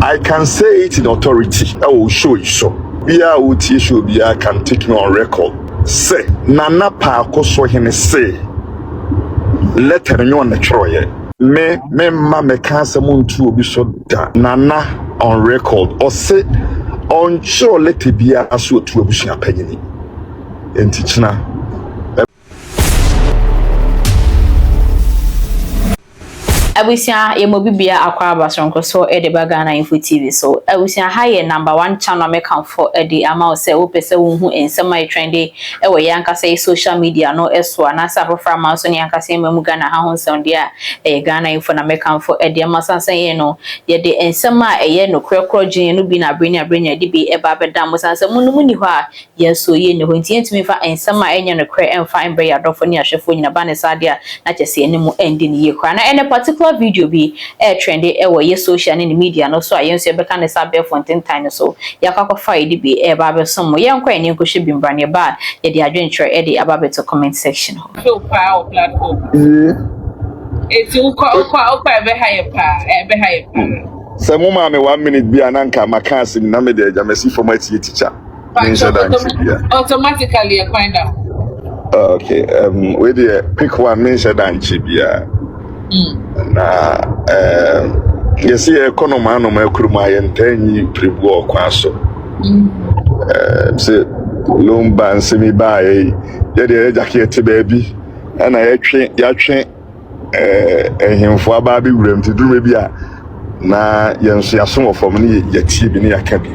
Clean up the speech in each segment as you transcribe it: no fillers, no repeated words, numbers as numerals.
I can say it in authority. I will show you so. Bia uti show bia can take me on record. Say Nana Pakosohene say letter no on the troye. Me can't muntu obi so da Nana on record or say on sure let it be aso to Abusuapanin. Entichina Abusia yemobibia akwaba sonko so edeba Ghana Info TV so abusia haye #1 channel make for edi ama se wo pese wo hu ensema e trende e wo yanka say social media no eso na sa profile man so ne yanka say memu Ghana ha hu sonde a Ghana Info na make for edi ama sansan ye no ye de ensema eye no krokrojin no bi na brenya di bi e ba beda mo sansan munum ni ho a ye so ye ne ho ntimi fa ensema enye no kre emfa embre ya dofo ni ahwefo nyina ba ne sade a na chese enimu endi ni ye kwa na ene particular video be trendy ye social and in the media no so ayenso be kan sabe fonten time so yakakwa fight be ba be som ye nkwa eni nkohye bi mbrane ba ye de adwenture e de aba to comment section so power platform eti ukwa be high pa se mo ma me 1 minute bi ananka makasi na me de jamesi format teacher automatically a find out. Okay, we the pick one mention and chibia. Na yes, economy no ma kuruma yentanyi prebu okwaso. Say lomba nsemi bae ye de jacket baby na yatwe ehemfo aba bi wuram ti duru bi a na yenso yaso ofom ne yatie bi ne yakabi.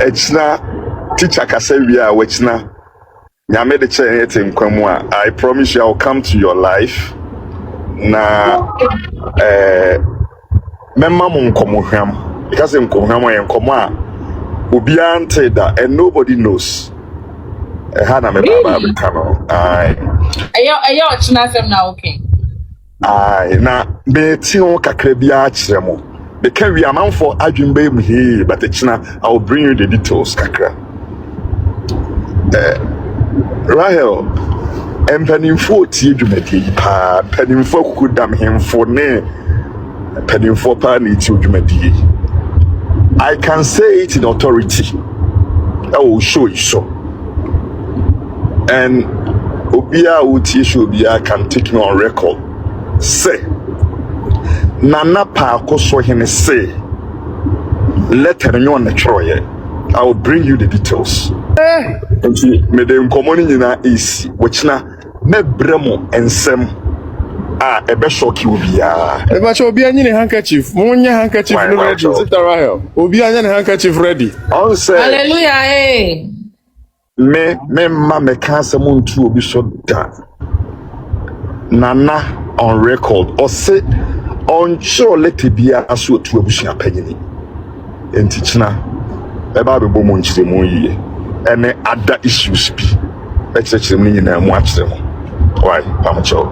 Echna teacher kasa wi a wechna nyame de che etem kwamu a I promise you I'll come to your life na memma mo nkomohwam because nkomohwam yen komo a obi ante da and nobody knows ha na me baba be kano ai ayo china sem na okay ai na be ti ho kakra bia kire mo be ka wi amanfo adwumba mu he but china I will bring you the details kakra Rahel empanimfo tie dwumadi pa panimfo kukudam hemfo ne panimfo pa ne tie dwumadi I can say it in authority I will show you so and obia utie show bia can take me on record say Nana Pakosohene say letter no on the troye I will bring you the details. Nti me de nkomoni nyina isi wechina me bremo ensem a ebe shock obi a eba cho obi anyine handkerchief munya handkerchief no ready sister Rahel obi anyine handkerchief ready on say hallelujah me ma me kanse muntu obi so da Nana on record or say on sure let bia aso to Abusuapanin enti china eba be bomo nchire mo yiye ene other issues bi execute me na mo akire mo why pamcho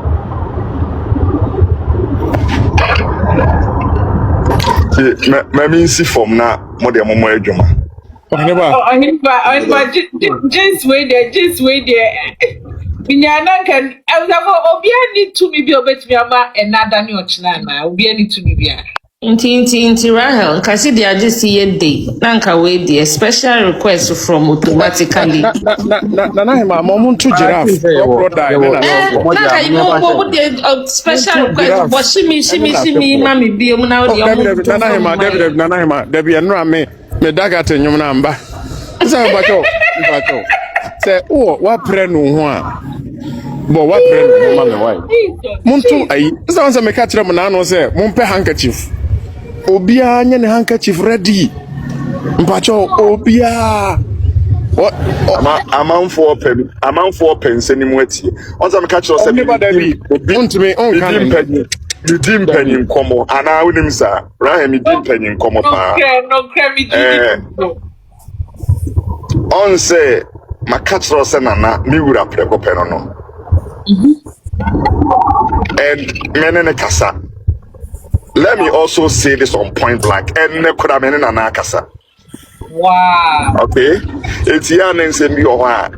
me mean see from na mo de mo adwuma Oheneba just wait there Binyana can obia need to me be obetimi ama enada ni ochina na obia need to me bia Inti Rahel, kasi they are just here day. Nanka we the special request from automatically. Na hima momu tu giraffe. Nanka you special request. But shimi mami bi omu na odi omu. Na hima debi enra me daga te nyum na mba. Nsa bacho. Say wa pre no ho a. Bo wa pre no ma me why. Muntu ayi. Nsa wansa me ka kire mo na no say mumpe handkerchief. Obia anya ne handkerchief ready. Mpacho obia. What? Amanfo pense ni mu atie. Onza me ka kire say obi on kan you dim penny komo ana wonim sa Rahel mi dim penny komo pa. No mi dim. On say makatro se nana mi wura preko peno no. And menene kasa. Let me also say this on point blank. And ne kuda menene nana kasa. Wow. Okay. Eti ya nense mi o ha.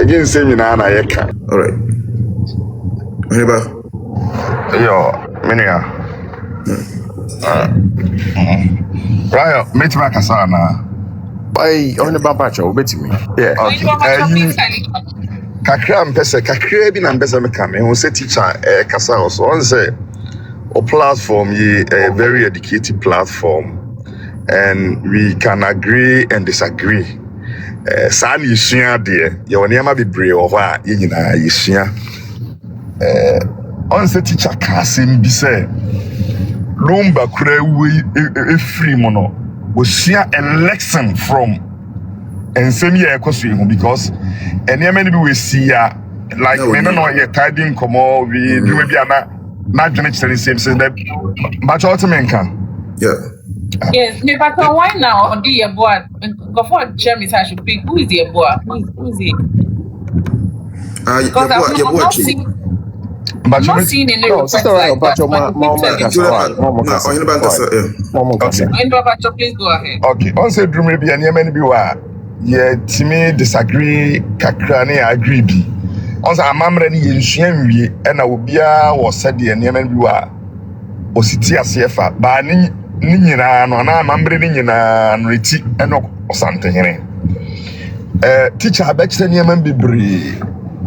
Yin se mi na yeka. All right. Oheneba. Yo, menea. Right, meet my kasana. Why on the babacha obetimi? Yeah. Okay. Kakra mpese kakra bi na mpese me kame who say teacher kasa also on say a platform ye a very educated platform and we can agree and disagree. San yisua de ye woni ama bebre wo a ye nyina yisua on say teacher kasem bi say lumba kura we free mono we share a lesson from and same year because and yeah many we see like me no yeah tiding come on we do be not journey to the same that but ultimately can Yes, me but why now or do your boy go for Jeremy I should pick who is your boy? Who is he? Because I'm not seeing but not seeing any request sister like that. Mama, please go ahead. Okay, on say dream maybe and many be wa yeah Timmy disagree kakra ne agree bi on say amamre ne yensua wie na obia wo said the nneema bi wa ositi asefa ba ni nyina no na amamre ne nyina no reti eno osantehene teacher abekire nneema bebre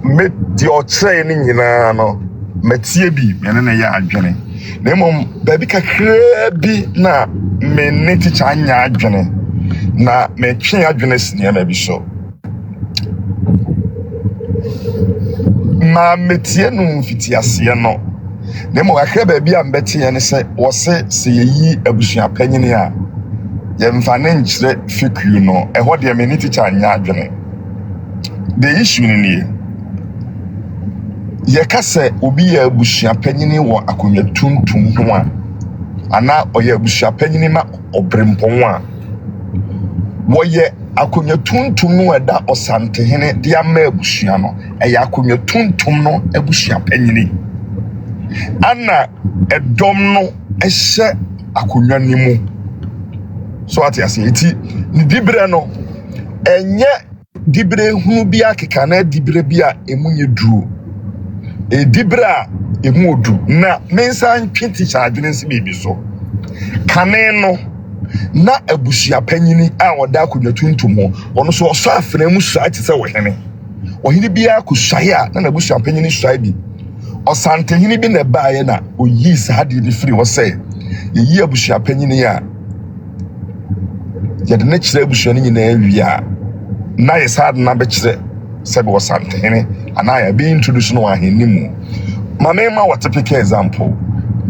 me di okyere ne nyina no matie bi ene na ya adwene na mom baby kakra bi na me ne teacher anya adwene na me twen adwene sinema bi so ma metie no fiti ase no na mo akra ba bi ambete ne se wose se yi abusuapanyini a ye mfa ne nkyere fiku no eho de me ne teacher anya adwene the issue ni ye kase obi ya abusuapanyini wo akonwa tuntum ho a ana oye abusuapanyini ma obrempon a woye akonwa tuntum no eda osantehene de ama abusua no eya akonwa tuntum no abusuapanyini ana edom no ehye akonwa nimu so ati ase eti ni dibre no enye dibre hunu bi akeka na dibre bi a emunye duro dibra emu odu na mensa ntwenti charge nsi bibi so kane no na abusuapanyini a woda akonwa tuntum ho ono so oso afena mu sua ati se ohene bia akosua a na abusuapanyini sua bi osantehini bi na baaye na oyi saade bi free wo se yi abusuapanyini a yede na kire abusua ni nyina awia na ye saade na be kire sebe osantehini anaya be introduce no ahenimu mama ma what typical example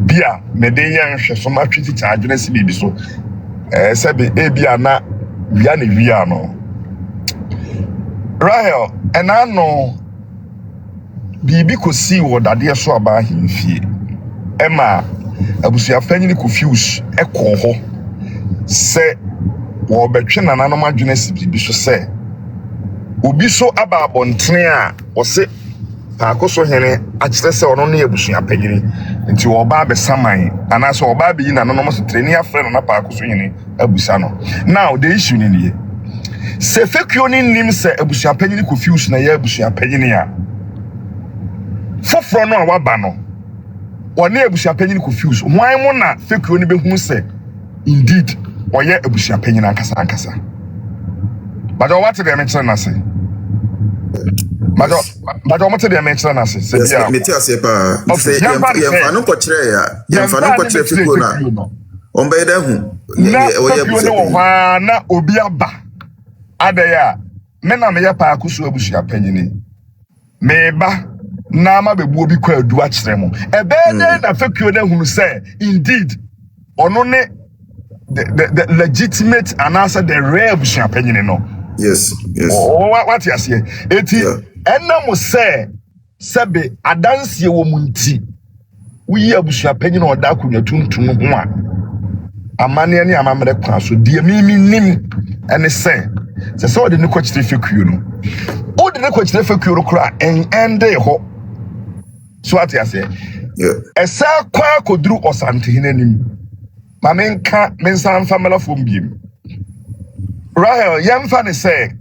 bia me de yan hwe so ma twiti charge na si bibi so sebe bia na wia no Rahel enano bibi ko si wo dade so aba ahemfie ema abusuafanyini confuse ekọ ho se wo betwe nananom adwene si bibi so se obi so aba abontene a wose Pakosohene akyere se ono ne abusuapanyini nti wo ba be saman ana so wo ba be yi nananom so treni afre na Pakosohene abusa no now the issue ni nie se fekuo ni nim se abusuapanyini confuse na ya abusuapanyini a foforo no a waba no one abusuapanyini confuse hwan mo na fekuo ni behu se indeed oye abusuapanyini ankasa but what they mention na say but what they mention na say yeah me tell say pa say yemfa no ko kire ya yemfa no ko kire fekuo na ombe da hu oye abusuapanyini na obi aba adaya me na me ya Pakoso abusuapanyini meba na ma bebu obi kwa adu akire mo ebede na fekuo na hunu say indeed ono ne the legitimate and answer the rare abusuapanyini no yes what you say eti enam say sebe adanse wo munti wi abusuapanyini oda akonwa tuntum ho a amane ne amamre kwa so de mimi nim ene say se odi ne kwachire fekuo no odi ne kwachire fekuo ro kra ende ho so what you say esa kwa kodru osantehene nim mamenka mensan family from bim Rahel yemfa ne say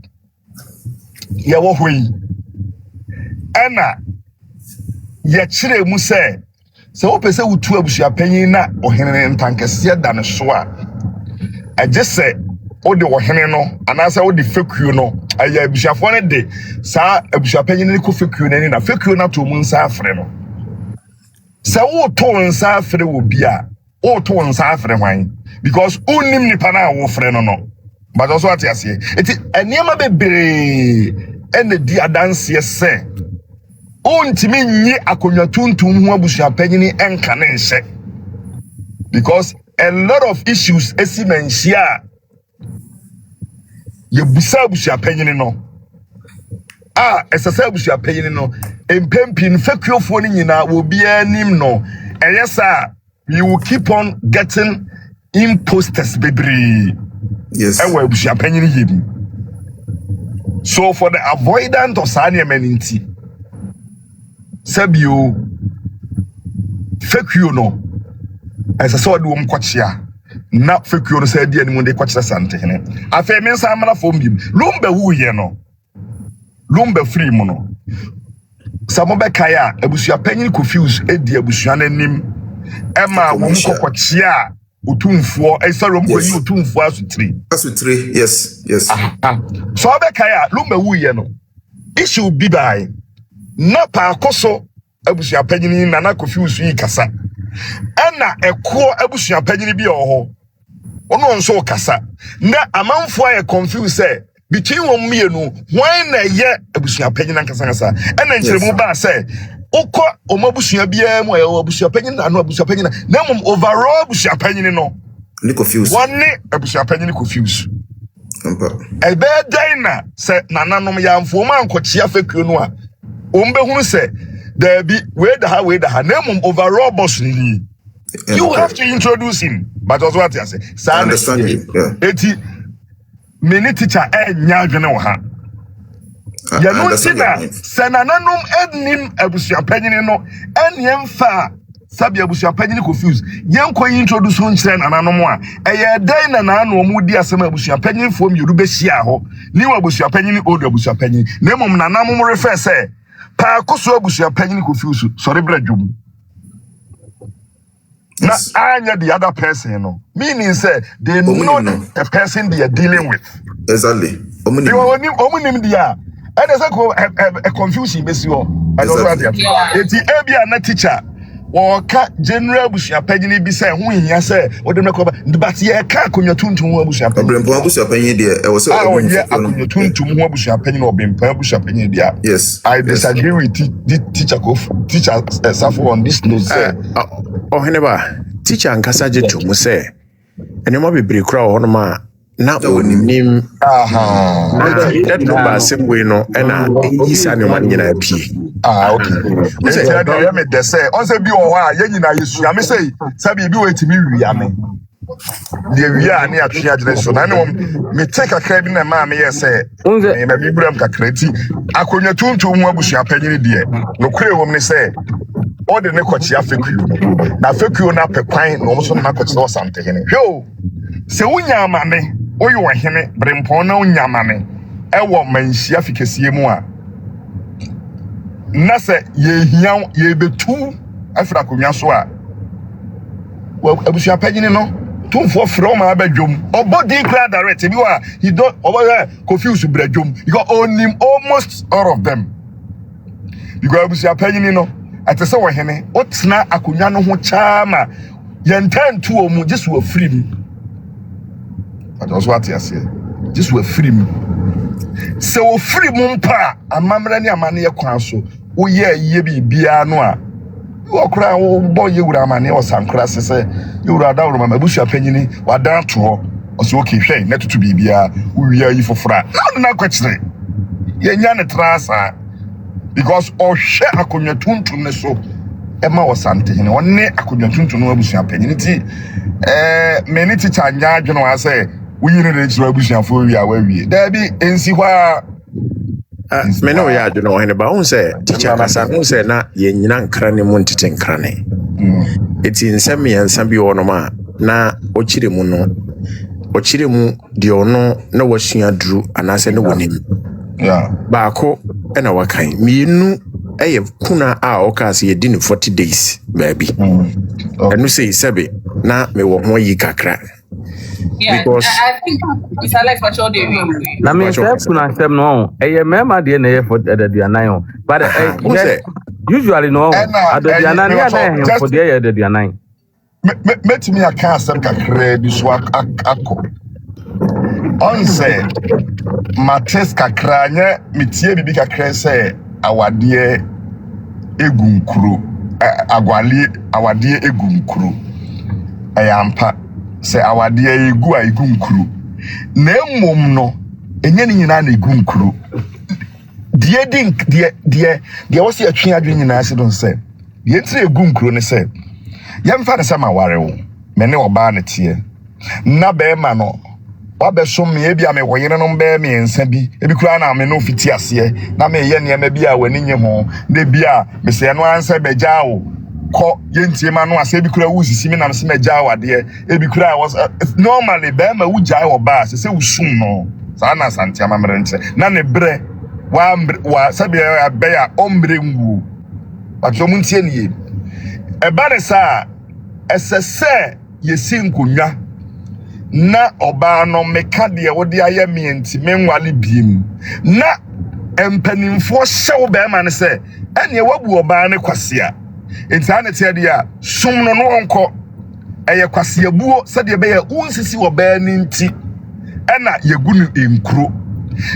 ye wo hoi ana ye kire mu say So pese utu abusuapanyin na ohene ntankese da ne so a just say o de ohene no anase o de fekuo no aya abusuafo ne de sa abusuapanyin ne ko fekuo ne na fekuo na to mu nsa afre no se wo to nsa afre wo bia o to nsa afre hwan because unim nipa na wo frɛ no no but also at yase eti eniema bebre ene di adanse se ontimi nyi akonwa tuntum ho abusuapanyin enka ne nhyɛ because a lot of issues esimenhia ye busa abusuapanyin no esesa abusuapanyin no empempin fekuofo ni nyina wo bia nim no eyesa we will keep on getting imposters bebre. Yes. So for the avoidance of Sanya Meninti, Sabio fake you no as a sword womb quachia. Not fake you said the animal de quacha sante. I feel men samana from him. Lumbe who ye no. Lumbe free mono. Samobe kaya, Abusuapanin confused Eddie Abusuan nim. Emma womko quachia. Utumfo esarom ko yi utumfo asu3 yes so abekaya lumba wuye no issue bi bai na Pakoso abusuapanyin na na confuse yi kasa ana eko abusuapanyin bi oho ono nso kasa na amanfo aye confuse say between won mienu why na ye abusuapanyin nkasa ana nkyeremu ba say Oko omabusua bia mu abusuapanyin na no abusuapanyin na mum overall abusuapanyin no ni confuse one abusuapanyin confuse ebe daina se nananom ya mfoma ankochia fekuo no a ombehunu se there be we da ha na mum overall boss ni you have to introduce him but also what you say I understand you eti many teacher enya adwene wo ha ya no sina senananum ednim abusuapanyin no eniem fa sabi abusuapanyin confuse yenko introduce nkyere nananom a eye dan na nanu mu di asem abusuapanyin fo miru be hia ho ni abusuapanyin odu abusuapanyin na mum nanam refer say Pakoso abusuapanyin confuse sorry bradwum na anya the other person no meaning say they know the person they are dealing with exactly omunim dia and there's a confusion besi o I don't know eti ebia na teacher wo ka general abusuapanyin bi say ho hia say wo dem ko but ye ka akonwa tuntum ho abusuapanyin abusuapanyin dia e wo say akonwa tuntum ho abusuapanyin obempa abusuapanyin dia yes I disagree with teacher Safo on this note say Oheneba teacher nkasa je tomu say enema bebre kura ho no ma na onim that number same way no na yisa ne man nyina pie okay we say that dey me dey say on say bi o ho a ye nyina yesu ya me say sabi bi wetimi wiya me de wiya ne atwe agene so na ne me take akra bi na ma me ye say me bi bram kakra ti akonwa tuntum mu abusuapanyin de no kure wo me say all the nekochi afekuo na afekuo na pekwan na omo so na kochi so sante hene hwo se unya amane oyo hene brempon na unya amane ewo manhia fikesie mu a na se ye hia ye betu afra konwa so a abusuapanyin no tumfo from abadwom obodi kra direct bi wa he don't over confuse bradwom because on him almost all of them because abusuapanyin no atese wo hene otena akonwa no ho chaama yentantu omu just we free me but also what you say just we free me so free mu mpa amamra ni amane ye kwan so wo ye bibia no a wo kra wo bo ye wura amane o sankra sese ye wura da wura mama abusuapanyini wadan to ho o so okay hwe na tutu bibia wo wi ayi fofora na kwachire ye nya ne trasa because o hwe akonwa tuntum ne so ema wasante hene wonne akonwa tuntum no abusuapanyini ti many teacher nya adweno wa say we need to register abusuafo wi a wawie da bi ensi hwa me no ya adweno Oheneba won say teacher kasa won say na ye nyina nkra ne mu ntete nkra ne eti nsem yansa bi wono ma na ochire mu no ochire mu de ono na wasua duru anase ne wonim yeah baako ena wakan mienu kuna a okas ye din 40 days baby. And we say sebe na me wo ho yi kakra. Yeah, Because I think it's a life for sure they will. Na me say kuna sem no mema de na for the anan but usually no adodiana na for the adodiana metimi aka asem kakra bi so akọ on say mates kakra nya metie bibi kakra say awade egunkuro agwale awade egunkuro ayampa say awade egu egunkuro na emom no enye ni nyina na egunkuro die wose atwe adwe nyina ase don say die ntire egunkuro ne say yemfa ne sama ware wo me ne oba ne tie na be ma no wabeso me ebia me woyene no be me ensa bi ebi kura na me no fiti ase na me ye ne ma bi a wani nye ho na bia me se no ansa begya wo ko yentie ma no ase ebi kura wusisi me na me se megya wade ebi kura was normally be ma wugya wo ba se wusum no sa na santia ma mrenche na ne bre wa sabia be ya ombre ngu atwo muntie ne ye eba ne sa esese yesi nkonwa na oba no meka de wode aye mienti menwale biem na empanimfo hyew be ma ne se ene wabu oba ne kwasea enti tie de a sum no no onko eye kwasea buo se de be ya unsisi oba ne nti ena yegunu enkuro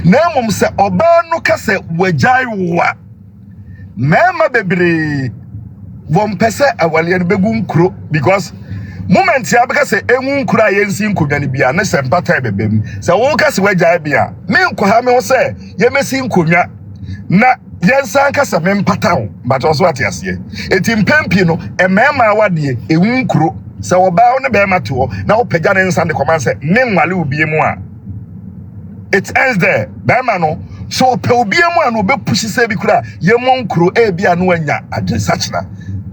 na mum se oba no kase wajai wa mema bebre won pese awale no begu nkuro because moment ya beka se enwu nkuro ayensi nkonwa ne bia ne se mpata bebem se wo kase wajai bia me nkoha me wo se ye mesi nkonwa na yensa kase me mpata wo but also atiase eti mpempi no emema awade enwu nkuro se wo ba wo ne be mato na wo pagya ne nsa de command se me nwale obie mu a it ends there bema no so pe obie mu a no be pushi se bi kura ye monkuro e bia no anya adresachna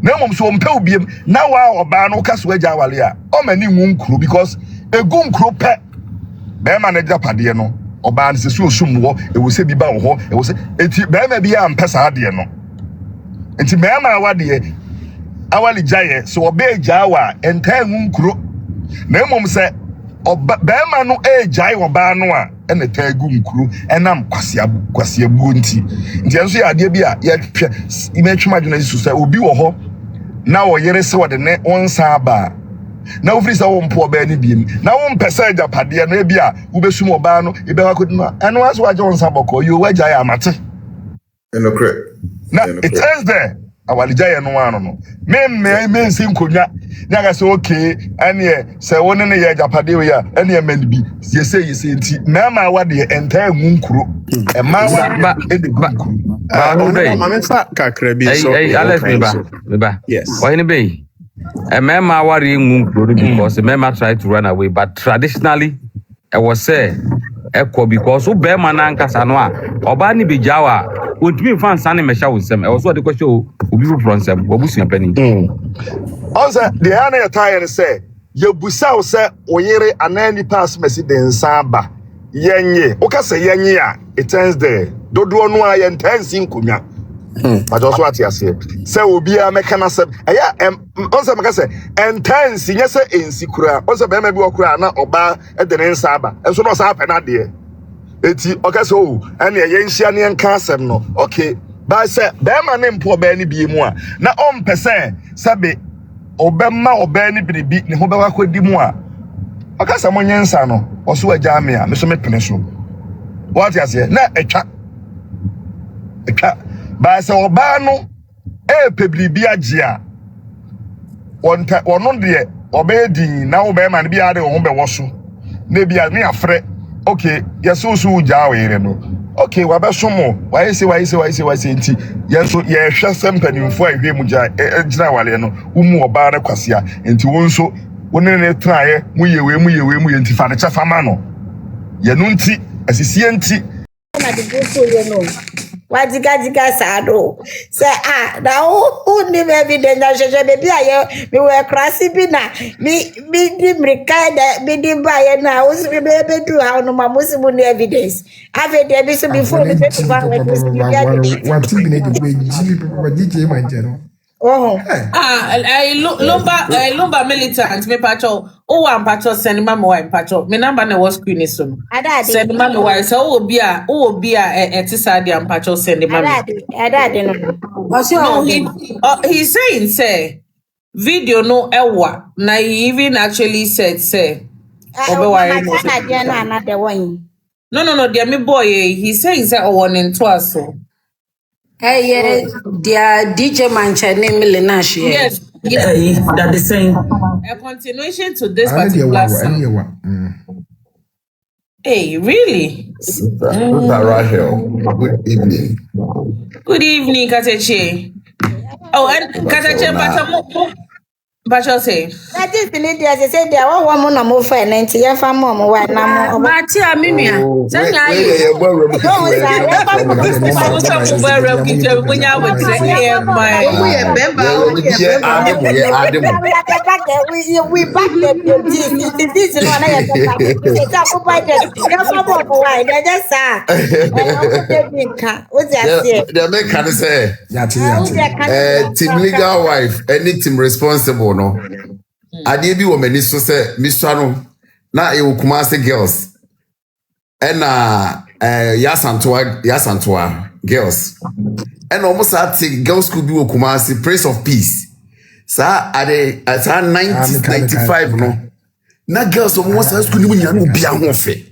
na mom so mpe obiem na wa oba no kaso agya wale a o mani nwu nkuro because egu nkuro pe bema na Ghpagede no oba nse so osumwo e wo se bi ba wo ho e wo se enti bema bi a mpesa ade no enti bema awade awale gyaye so oba agya wa enta nwu nkuro na mom se oba bema no agya oba no a ene tagu nkuro enam kwasea buo nti enso ya ade bi a ya hwe imetwuma dwuna su se obi wo ho na wo yere se wode ne onsa aba na ofri se wo mpo oba ni biem na wo mpesa Ghpagede no bi a wo besum oba no ebe wakodima eno aso waje onsa boko yo wagya ya amate inappropriate na it ends there awalija ye no ano no me nsi nkonwa na ga se okay ane se woni ne ye Ghpagede we ya ane man bi yese nti na ma wade enta nwu nkuro e ma wade nkuro Mamesa kakra bi so Alex meba yes Ohene be mema wari nwu nkuro because mema try to run away but traditionally I was say ekwo because wo be ma na nkasa no a oba ni bejawa ontumi fan sane mesha wonsem e was what the question obi from sem Abusuapanin also the ana tire say ye busa wo say oyere anani pass mesi den samba yenye o ka say yenye a it ends there dodo no a yentansi nkonwa but also what you say obi a meka na say eya also meka say entansi nye say ensikura also be ma bi okura na oba e de ne samba enso no sa apena de eti o ka say o ene ye nhia ne nka asem no okay ba say be ma ne mpo oba ni bi mu a na o mpese sabe obemma oba ni biribi ne ho be wakodi mu a o ka say mo nyensa no o so agya me a me so me pene so what you say na etwa ba se oba no pebiribi agya wono de oba din na wo be ma ne bi ade wo be woso na bi a ne afre okay yeso so ugya were no okay wa be somo wa yesi nti yeso ye hwe sempanimfo ahwe mu gya gina wale no umu oba ne kwasea nti wonso wonne ne traye mu yewe mu nti fa ne chefa ma no ye no nti asisie nti na de go so ye no Wadiga sado. Say now who need evidence that baby I me were crassy bina. Me di mrika me di buy na us be baby do how no mamusi muni evidence. Have it there before me to buy what you need to be DJ Manjero. Oh, lumba militant me pacho. Oh, I'm pacho send mama wife pacho. Me number no was screen soon. Send mama wife so oh be a etisadi and pacho send mama. No, he's saying say video no ewa. Na he even actually said say another one. No, dear me boy, he's saying say one in twice so. Hey, dear DJ Mancha name Lenashi. Yes, that the same. A continuation to this particular song. Hey, really? Rahel, good evening. Good evening, Kateche. Oh, and Kateche, Pacho say. That is the lady as I said, there are one more number for 90 years for mom. Why now? Matia Mimia. We back this is one team legal wife, any team responsible no. Ade bi wo mani so say miswa no na e Kumasi girls. Na Yasantoa girls. And almost at girls could be Kumasi Prince of Peace. Sa ade at 1995 no. Na girls almost as could be no bia ho fe.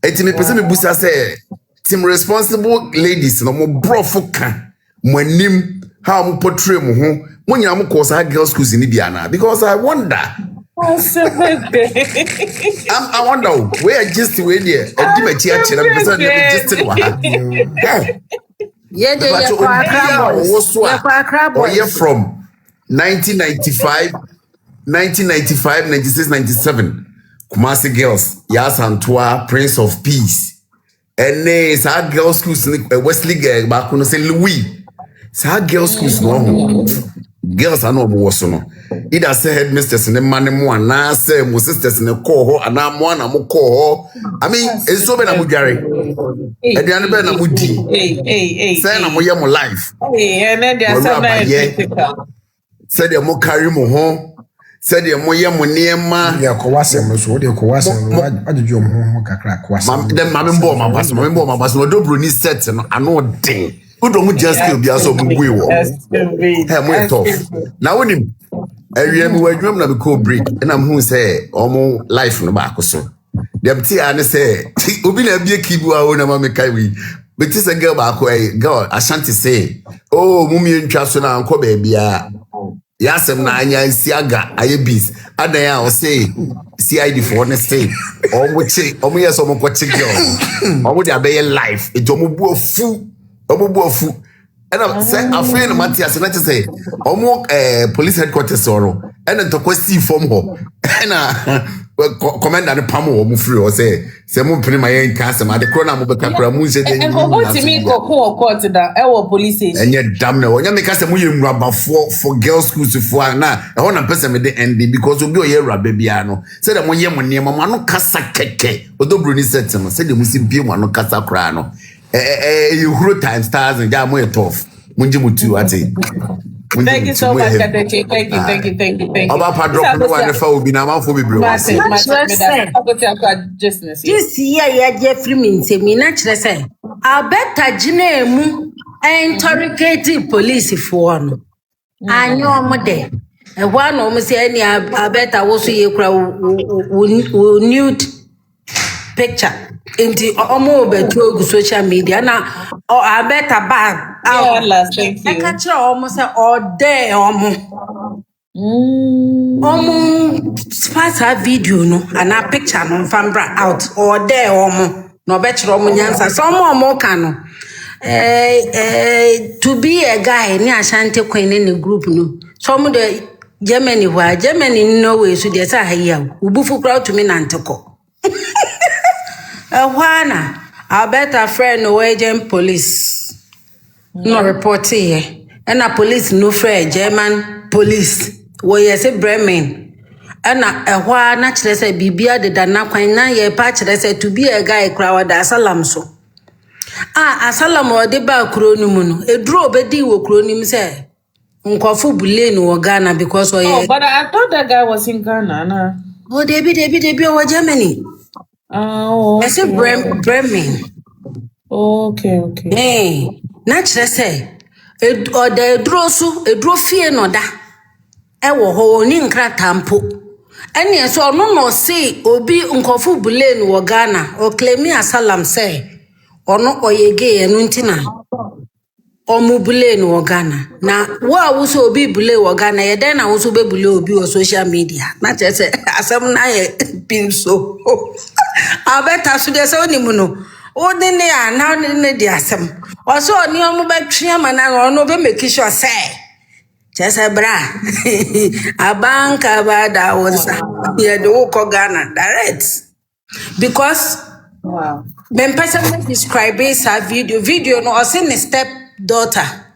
Eti me pese me busa say team responsible ladies no mo brofo ka mo anim how mo portray mo ho mo nyina mo cause her girls schools ni bia na because I wonder I wonder where just we there e di ma chi a chere me pese me just wa Yeah, from 1995, 96, 97. Kumasi girls, Yasantoa, Prince of Peace. And it's our girls' schools, Wesley girl, back when I say Louis. It's our girls' schools, no. Girls are no more so no. Either say headmistress and the man and now say my sisters in the call and I'm one I'm call. I mean, it's so many Gary. And the other na mudi. Say na mo ye mo life. And then there's some said the mo carry mo home. Said the mo ye mo niema. Yeah, kowasem so de kowasem adudwo mo kakra kowasem. Dem ma me mbo ma baso no dobro ni set no ano den. Udo mu just kill bia so mu gwe wo. Hey, mo tough. Now when him area me wadwam na be call break and I'm who say omo life no back so. Dem ti an say obi na bia kibu a wona ma me kai wi. But this a girl back way God Ashanti say oh mummy ntwa so na anko ba bia. Yasem na anya nsiaga ayebis adan ya o say CID for ne say omo yes omo kwachi girl. Omo dey abey life. It omo bu ofu. And I say afraid Matthias na say omo police headquarters oro and to kwesi form ho and commander ne pam omo free o say mo pini my cancer ma de krona mo be kakra mu se de and go to me go court da e wo police station enye damn na onya me ka say mo ye nraba for girls schools for na e ho na person me de end because obi o ye nraba bia no say de mo ye mo ne mo no kasa keke odobro ni set no say de mo si bie mo no kasa kra no you grow times stars and ja mo tough munji mutu ate. Thank you so much, Kateche. Thank you. About padrop no one fa obi na man for be bro. This year Jeffrey mean say me na kire say abeta gina emu interrogate police for no. Anyo omo de. E wa no omo say any abeta wo so ye kura nude picture. Inti omo betu ogu social media na abeta bag out. Thank you. I catch almost all day omo sponsor video no and a picture no fambra out all day omo no better omo nyansa so omo can no to be a guy ni Ashanti Queen in the group no so omo the Germany no way so dey say here ubufu crowd to me nanteko Wana, I bet a friend no agent police. No report here. And a police no free German police. Wo ye say Bremen. And a wha naturally say bibia de dana kwan na ye pa kire say to be a guy crowd asalam so. Asalam o de ba kuro ni mu no. Eduro obedi wo kuro ni mu say nkofu bule no Ghana because Oh, but I thought that guy was in Ghana. Nah. Oh, Debbie, over Germany. Oh, okay. I said Bremen. Okay. Hey, naturally say, or the drosu, a drofie no da. Ewo ho ni nkra tampo. Eni so no say obi nkofu bule no Ghana o claim asalam say ono oyege enu ntina. Omu bule no Ghana. Na wa wo so obi bule wo Ghana ye den na wo so be bule obi o social media. Na say asem na ye pin so. Abeta so de say onimu no. O de ne a na ne de asem. O so oni omu be twa mana ono be make sure say. Chesa bra. Abanka ba da wonsa. Ye de wo ko Ghana direct. Because Wow. when person describe this video no or send step daughter.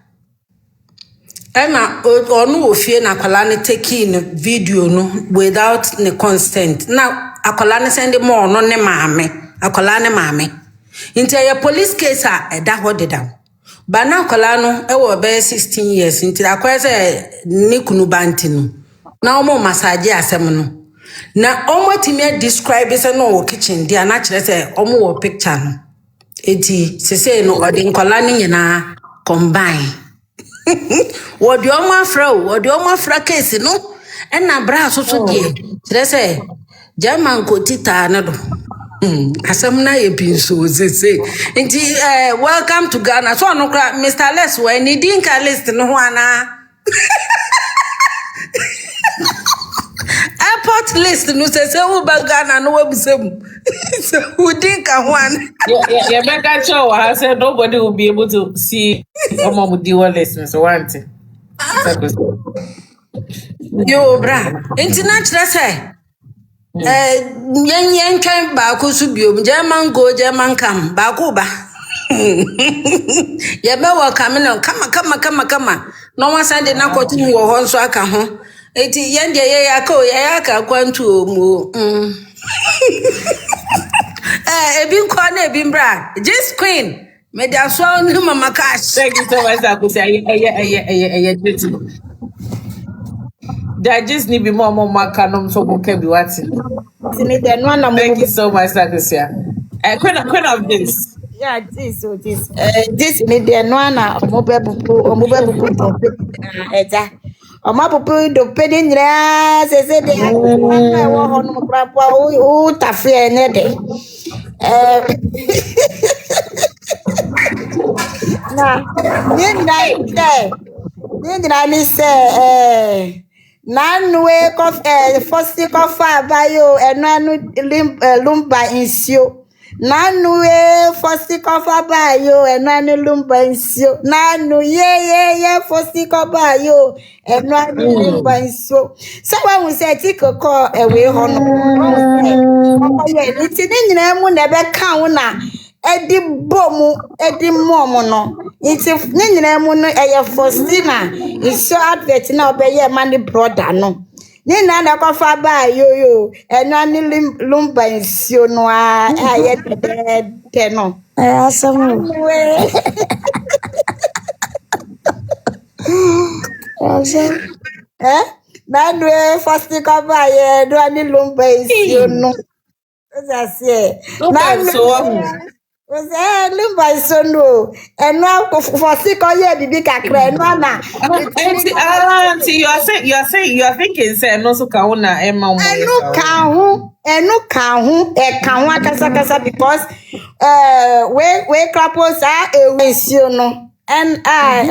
Emma onu ofie na akwala ne taking video no without the consent. Now akwala ne send more no ne maame. Akwala ne maame. Into your police case da ho de down. Ba na akwala no e wo be 16 years into akwala say ne kunu banti no. Na omo massage asem no. Na omo timi describe say no wo kitchen dia na kire say omo wo picture no. Eti sese no odi nkola ne nyina combine. Wodi omo afra case no na bra so die. Kire say German ko tita na do. Asem na ye pinso sese. Enti welcome to Ghana. So no kra Mr. Les we ni dinka list no ho ana. Airport list no say who ba Ghana no wabusem. So who think one? Yeah, Becca Chow has said nobody will be able to see some of the lessons. So one thing. Yo, bra. International say. Yen kan ba ko su biom German go German come ba ko ba. Ye be welcome no kama. No one send na ko tu wo ho nso aka ho. Eti yen de ye aka kwantu omu. Ebi nkwa na ebi mbra. Just queen. Me da so no mama cash. Thank you so much, Akusi. There just need be more makanom so boke be watching. Thank you so much, Akusi. Queen of this. Yeah, this need the one mobile eja. Oma pupu do pedin ra se de na wo hono krapa o tafie ne de. Na ni say nanwe kof fosti kofa bayo enu lumba insio. Nanwe fosti kofa bayo enu lumba insio. Nanu ye fosti kofa bayo enu lumba insio. So when we say tiko ko ewe hono. Ye ni nyina mu na be kan na edi bomu edi momo no iti ni nyina mu no eye Faustina iso advert na obeye mani brother no ni na kofa ba yo enu ani lumba nsio no aye de no asam na do first cover ye do ani lumba nsio no that's it lumba so no enu for sick ye bibi kakra enu na you are thinking say no so ka una ema mo enu ka hu akasa because we crapos ensio no and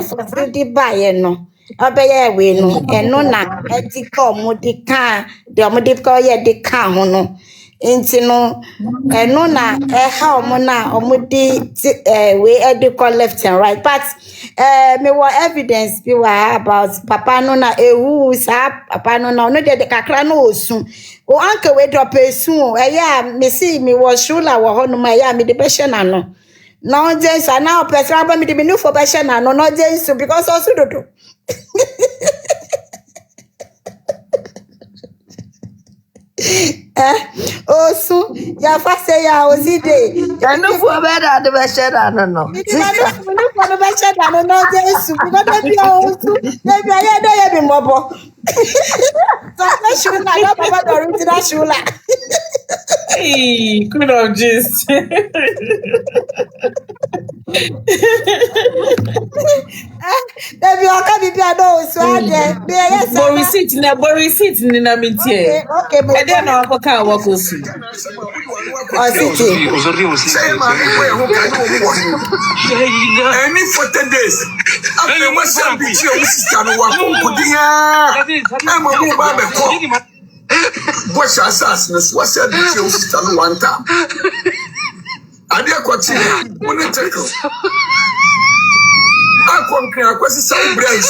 for the buy no obeye we no enu na etiko mudi kan de omudi ko ye de kan hu no inti no eno na how mo na omudi we ediko left and right but me what evidence be about papa no na ewu sa papa no na no de kakra no osun o anke we drop esun ya me see me was shula wo ho no ma ya me de be hye na no No, James, and now person about me to be new for passion and no James because also do. Also, ya fast say ya was it day. I know for better the version, I don't know. It is not for the passion and no James because maybe also maybe I be mobile. So I should not about the original shula. Hey, good of just. Maybe I'll come if you know so there. Yes, But receipt in a meeting. Okay, but I don't know how can walk with you. Any 40 days. After what's up with you, sister, I'm a mobile. What's assassin's? What's up with you, sister, one time? I dare continue. When I take I can't quite celebrate.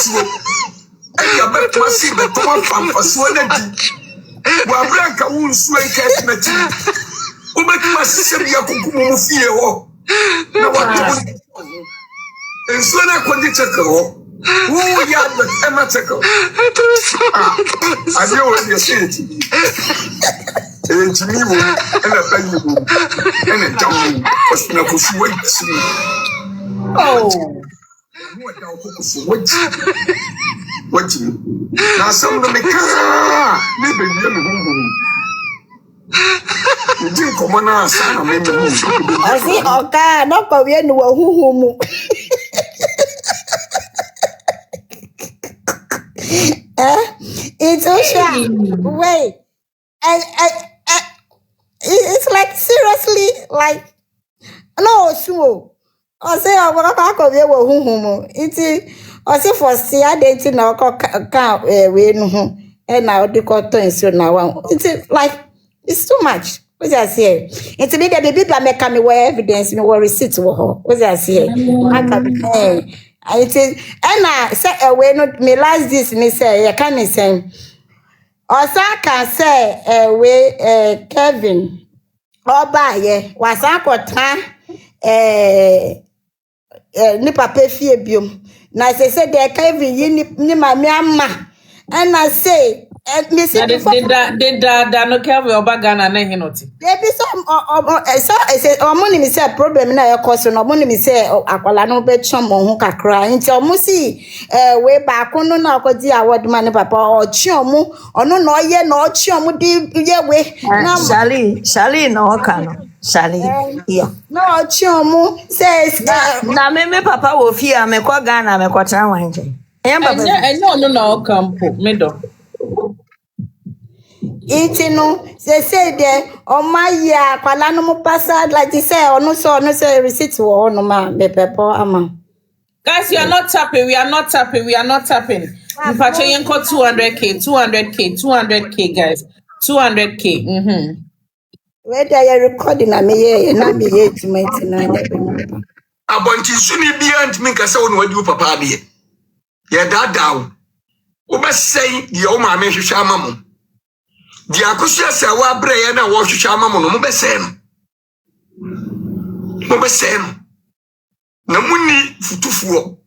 And you bet my see the Thomas fan for Sweden. Well, Branca won't sway catchment. Who make my sister be a cuckoo fear? No one. And so I couldn't take her. Who yard the Ematical? I know what you said. And to me, and a penny and a down was not to wait. Oh. What you now? Some of them maybe you didn't come on our son. I see, okay, not go in who. It's also wait, it's like seriously, like no, so I say I will back of you who it's also for see I dating now can't win and now the cotton so now it's like it's too much. What's I say? It's me the baby that make me wear evidence me wear receipt for her. What's I say? I can it is and I say away not me last this me say you can say also can say we Kevin oba ye was akotan ni papa fie biom na say there Kevin ni mama amma and I say me see did no Kevin oba Ghana na hinoti there be some so say omoni me say problem na e cause no omoni me say akwala no be chom ho kakra nti omusi we ba kono na akodi award man papa ochi omu ono na oye na ochi omu di ye we na Shali no kano Shali yeah no ochi omu says na me papa wo fi amekọ Ghana amekọ tra wanje no campo middle. Itino, they say there, oh my ya, Palano Passa, like they say, or no so receipt or no man, the pepper, ama. Guys, we are not tapping. We are not tapping. In fact, you got 200k, guys. 200k. Where they are recording, I may not be 899. About Suni beyond me, I saw what you papa be. Yeah, that down. Oba say the old mammy shamamu. The Akosia Sawa Bray and wash shamamu, no besem. No besem. No money futufu.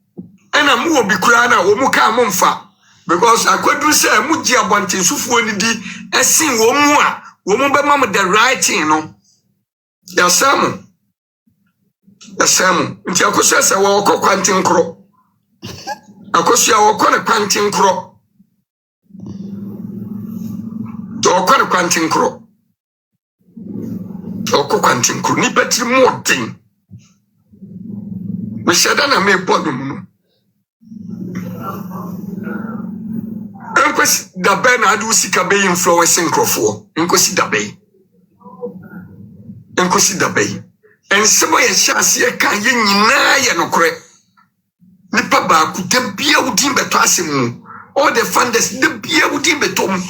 And a more be crana or muka monfa. Because I could say Mujia wanting sufu and di and sing one woman by mamma the writing, no. There's some. The same. Unti Akosia Sawa or quantin cro. Akosia or corner quantin cro. Or quantin cro. Or quantin cro. Ni petri more thing. Me shadana me podum. Enkwesi da be na adu sika be influencing crofo. Enkwesi da be. Enkwesi da be. Ensemo ye chance ye kan ye nyina ye nokore. Nipa ba ku de bia udin beto asemu. All the funders de bia udin betom.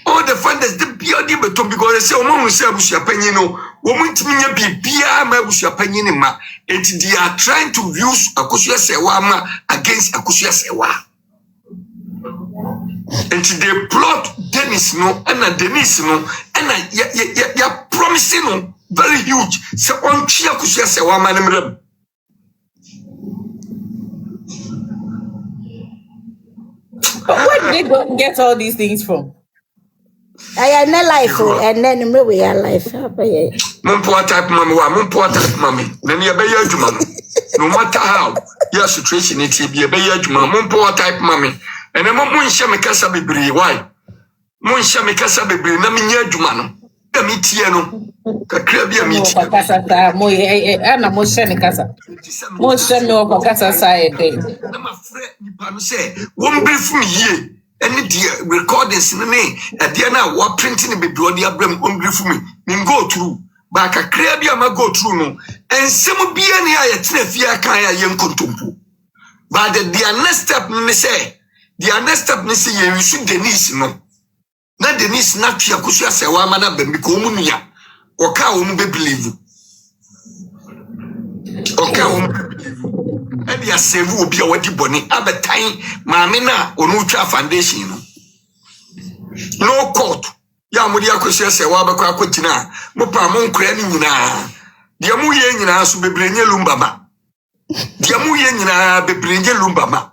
All the funders de bia udin betom because they say omo say abusuapanin no. Woman ntiminya bibia ma abusuapanin ma. They are trying to use Akosia Sewa ma against Akosia Sewa. And they plot Dennis no and Dennis no and ya promising no very huge. So on Chia Akosia Sewa ma nemrem. Where did they go get all these things from? I am not life, and then we are life. Mumpoa type mommy, Mumpoa type mommy. Then you be your jumam. No matter how your situation it be a be your jumam. Mumpoa type mommy. And then Mun Shamikasa be bree. Why? Mun Shamikasa be bree. Na minya jumano. A mitiano. Kakrabia mitiano. Casata, Anna Moshani Casa. Moshani or Casa side. I'm afraid you say, won't be from ye. Any dear recordings in the name. At the end, what printing be bloody abram won't be for me. Go through. Back a crabby, I go through no. And some be any eye at Nefia Kaya young contumpo. But the next step, me say, the next step, me say, you should Denise no. Not Denise, not Yakusia Sawamana, Bemicumunia, or cow be believe. Or cow. And the save will be a wetty bonny, other time, Mamina, or Nutra Foundation. No court. Yamudia Kusia Sawabaka Kutina, Mopa Mon Cranina. Diamu Yena su be brenye lumbama. Diamu Yena be brenye lumbama.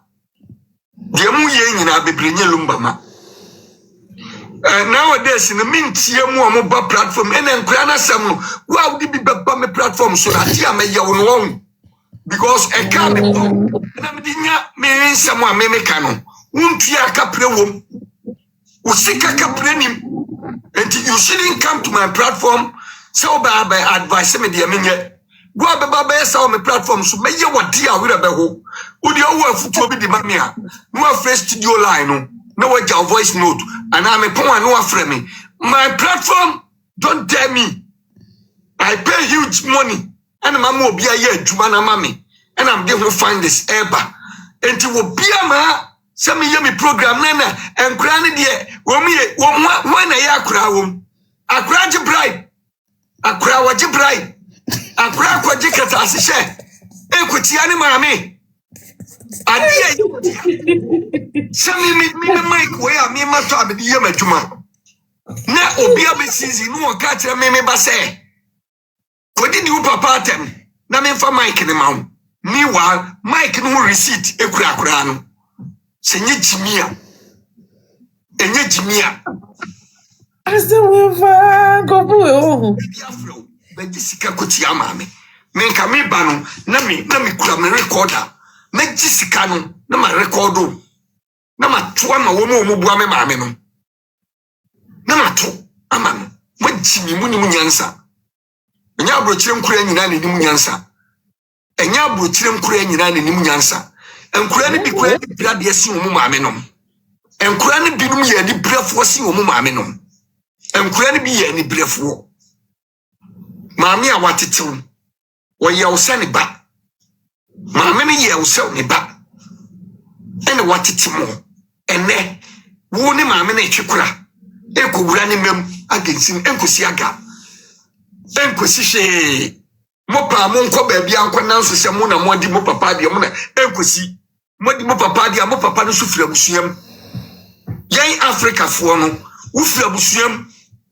Diamu Yena be brenye lumbama. Nowadays, in the mint, mobile platform, and then Grana Samu, wow, the big platform, so that I may own. Because I can't be and I'm meaning someone may make canon. Won't you a capre? Usika caprenim. And you shouldn't come to my platform. So by advice me dear minye. Go baba saw my platform so may you what dear with a beho. Would you work to be the mamia? No first studio line, no what your voice note, and I'm a poor no frame. My platform, don't tell me. I pay huge money. And Mamma will be a year, Jumana Mammy. And I'm going to find this Eba. And it will be a ma, some yummy program, Nana, and granny dear, when I crowd. A grant a bride. A crowd a bride. A crowd what you can ask a share. Equity animame. I dear, some make me the mic where I mean my top of the Yama Juma. Now, Obiabe season, no catch a meme basse. Kodi ni papa tem na me fa mic ni ma wo meanwhile mic no receipt ekura no senye jimia Asewefa gobu biafro be disika koti amame me nka me ba no na me kura me recorder na disika no na ma recordo na ma to ama wo mo bua me maame no na ma to ama no mo jimi mu ni mu nyansa. Enya abrochire nkura nyina ne nim nyansa. Enya abrochire nkura nyina ne nim nyansa. Nkura ne bi kura ne bra de asi wo maame nom. Nkura ne bi num ye ni brefo si wo maame nom. Nkura ne bi ye ni brefo. Maame a watetew. Wo ye wo se ne ba. Maame ne ye wo se ne ba. Ene watetemo. Ene wo ne maame na etwekura. Ekowura ne mem agensin enkosi aga. Enkosi hwe mopa mo nko ba bia nko nanso se mo na modi mo papa de mo na enkosi modi mo papa de mo papa no so fira busuam yan Africa fo no wo fira busuam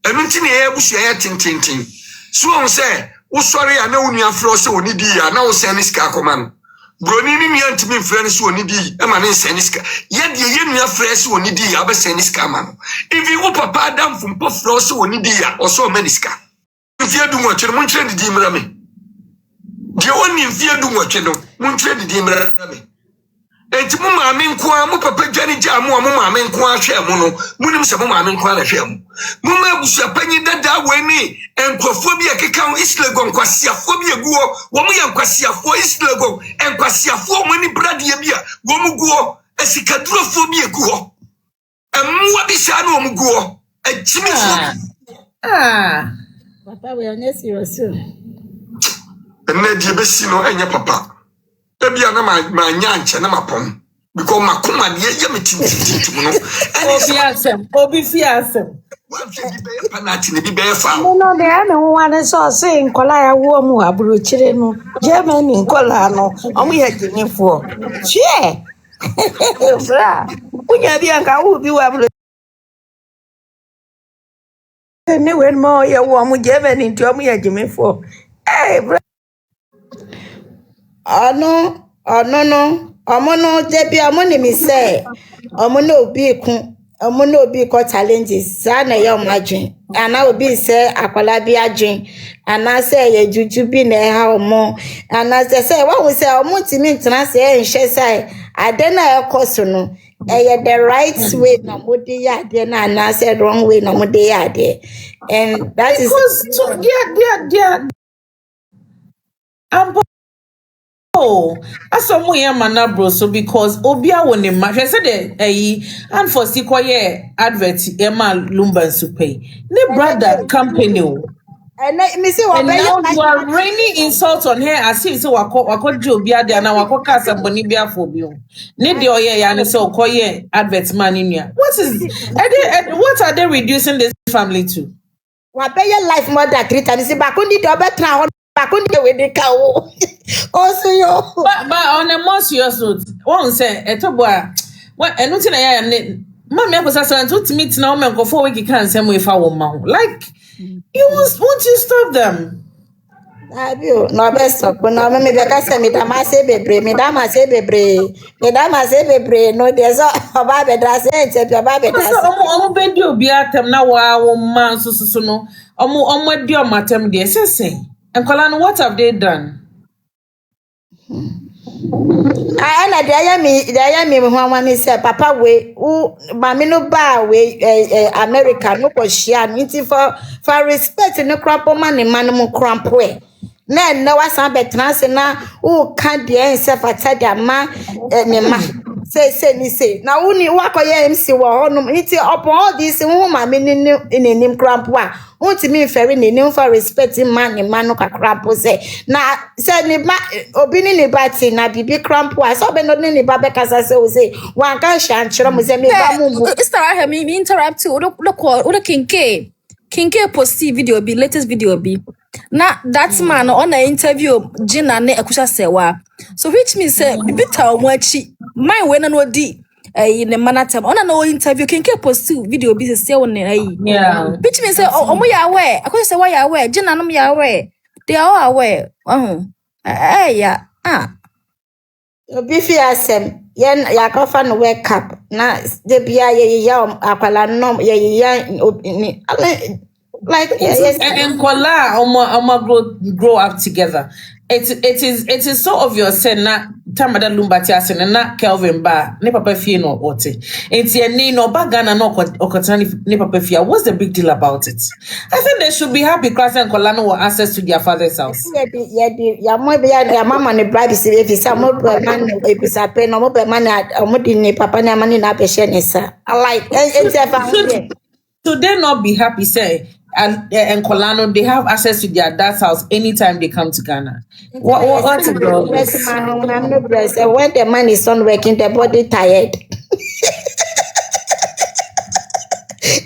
enu nti na ye busua ya tintintin so on say wo sori ya na wo nua fro se oni di ya na wo se ni ska akoma no broni ni nua ntimi mfra ni se oni di e ma ne se ni ska ye de ye nua fra se oni di ya ba se ni ska ma no ivi wo papa adam fo mpo fro se oni di ya o so ma ni ska Fia du mo chere mun chere di dimra me. Die woni fia du mo chere no mun chere di dimra me. Enti mu maame nko a mu papa dwane gya mu maame nko a hwe mu no munim se mu maame nko a na hwe mu. Mu ma Abusuapanin dada we ni enkrofo bi akeka Islagon nkwasiafo bi eguo wo mu ye nkwasiafo Islagon enkwasiafo mu ni brade bi a wo mu guo esikadurofo bi eguo. Emwa bi sha na wo mu guo ejimifo. Papa, we are not serious. And then the best enya papa. Ebi ana ma nyanche na mapom. Because makoma de ye metitim no. Obi fiasem. Wa fi bi be panati ne bi be fa. No, they are no one so say nkola ya wo mu abrochire no. Germany nkola no. Omo ye ginefo. Chie. Bra. Unya bi anka wo bi wa abro. Ne wen mo ye wo mu Germany nti omo ye ginefo. Bra. No. Omono debi omoni mi say omono obi kun omono obi ko challenges sa na ye omadwen ana obi say akwala bi adwen ana say ye juju bi na ha omo ana say wa we say omo timi ntena say enhye say ade na ekoso no the right way na modi ya de na ana say wrong way na modi ya de and that is dear Oh, asomo ye mana bro so because obia woni ma hwe se de and for sikoye advert e ma lumba supay. Ne brother company o. And me say And now you are raining insults on her as if so wako obia de na wako kasa boni bia for bi o. Ne de oye ya ne so koye advert man in here. What are they reducing this family to? Wa be your life more than 3 times bakundi do betra bakundi we de ka o. Also yo. But on a more serious note, one say etoboa what enuti na ya ne mama akosa so to meet na woman go 4 week can same way fa wo ma like you won't you stop them? Abio no be stop no me be ka say me damase bebre no dey so oba be dra say ente oba be dra so omo be di obi atem na wa wo man so no omo di o matem dey say enkola no what have they done? na dey me ho me say papa we mami no ba we America no ko shia no nti for respect no crampo man ni man mo crampo e na na wasan betranse na o kan de ense fatade ma me ma say ni say na uni wakoye MC wo honum nti upon all this hu mami ni nim crampo a unti me feri ni nim for respect man ni man no crampo say na say ni ma obi ni bati na bibi crampo a so be no ni ba be kasa say o say wan kan shan chiro mo say me ba mu Mr. me interrupt you o kinke post video bi latest video bi na that man on an interview Gina ne akusha sewa so which means say bita omwachi my we na no di in the manatem on no interview kinke post video bi say won yeah which means say omo ya aware akusha say why ya aware Gina no ya aware they are all aware yeah obi fi asem yen yakofa no wake up na de bia ye ya akwala no ye ya like yes and kola grow up together. It is so obvious na tamada lumbati asene na Kelvin ba ne papa fie no ote enti eni no bagana no okotani ne papa fie. What's the big deal about it? I think they should be happy class and kola no access to their father's house. Ya mo be ya mama ne bribe se e fisa mo be man e fisa pe no mo be man mo di ne papa ne mani na peshe ne sa I like should they not be happy say and Colano, they have access to their dad's house anytime they come to Ghana. What's the problem? When the man is not working, the body tired.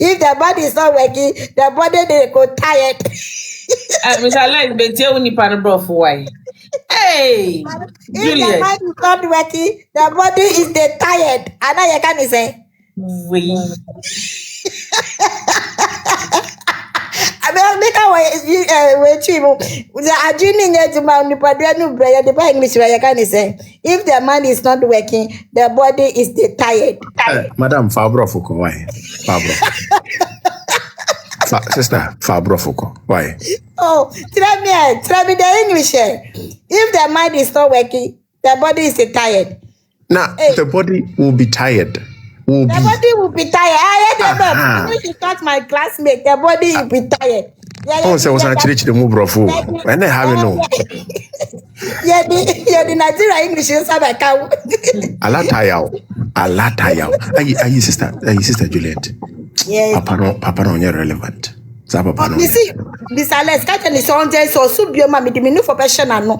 If the body is not working, the body they go tired. Mr. Light, but tell me bro for why? Hey, Juliet. If the man is not working, the body is tired. And now you can say, we. If the man is not working, the body is tired. Madam Fabrofuko, why? Sister Fabrofuko, why? Oh, tell me the English. If the mind is not working, the body is tired. Now, the body will be tired. The body will be tired. I heard you taught my classmate. The body will be tired. Oh, so was actually the move of when they have no. Yeah, the Nigerian English is a cow. Alatayao. Are you sister Juliet? Yes. Papa no relevant. Papa no. You see, this Alex catch any song there so subio mami diminu for passion and no.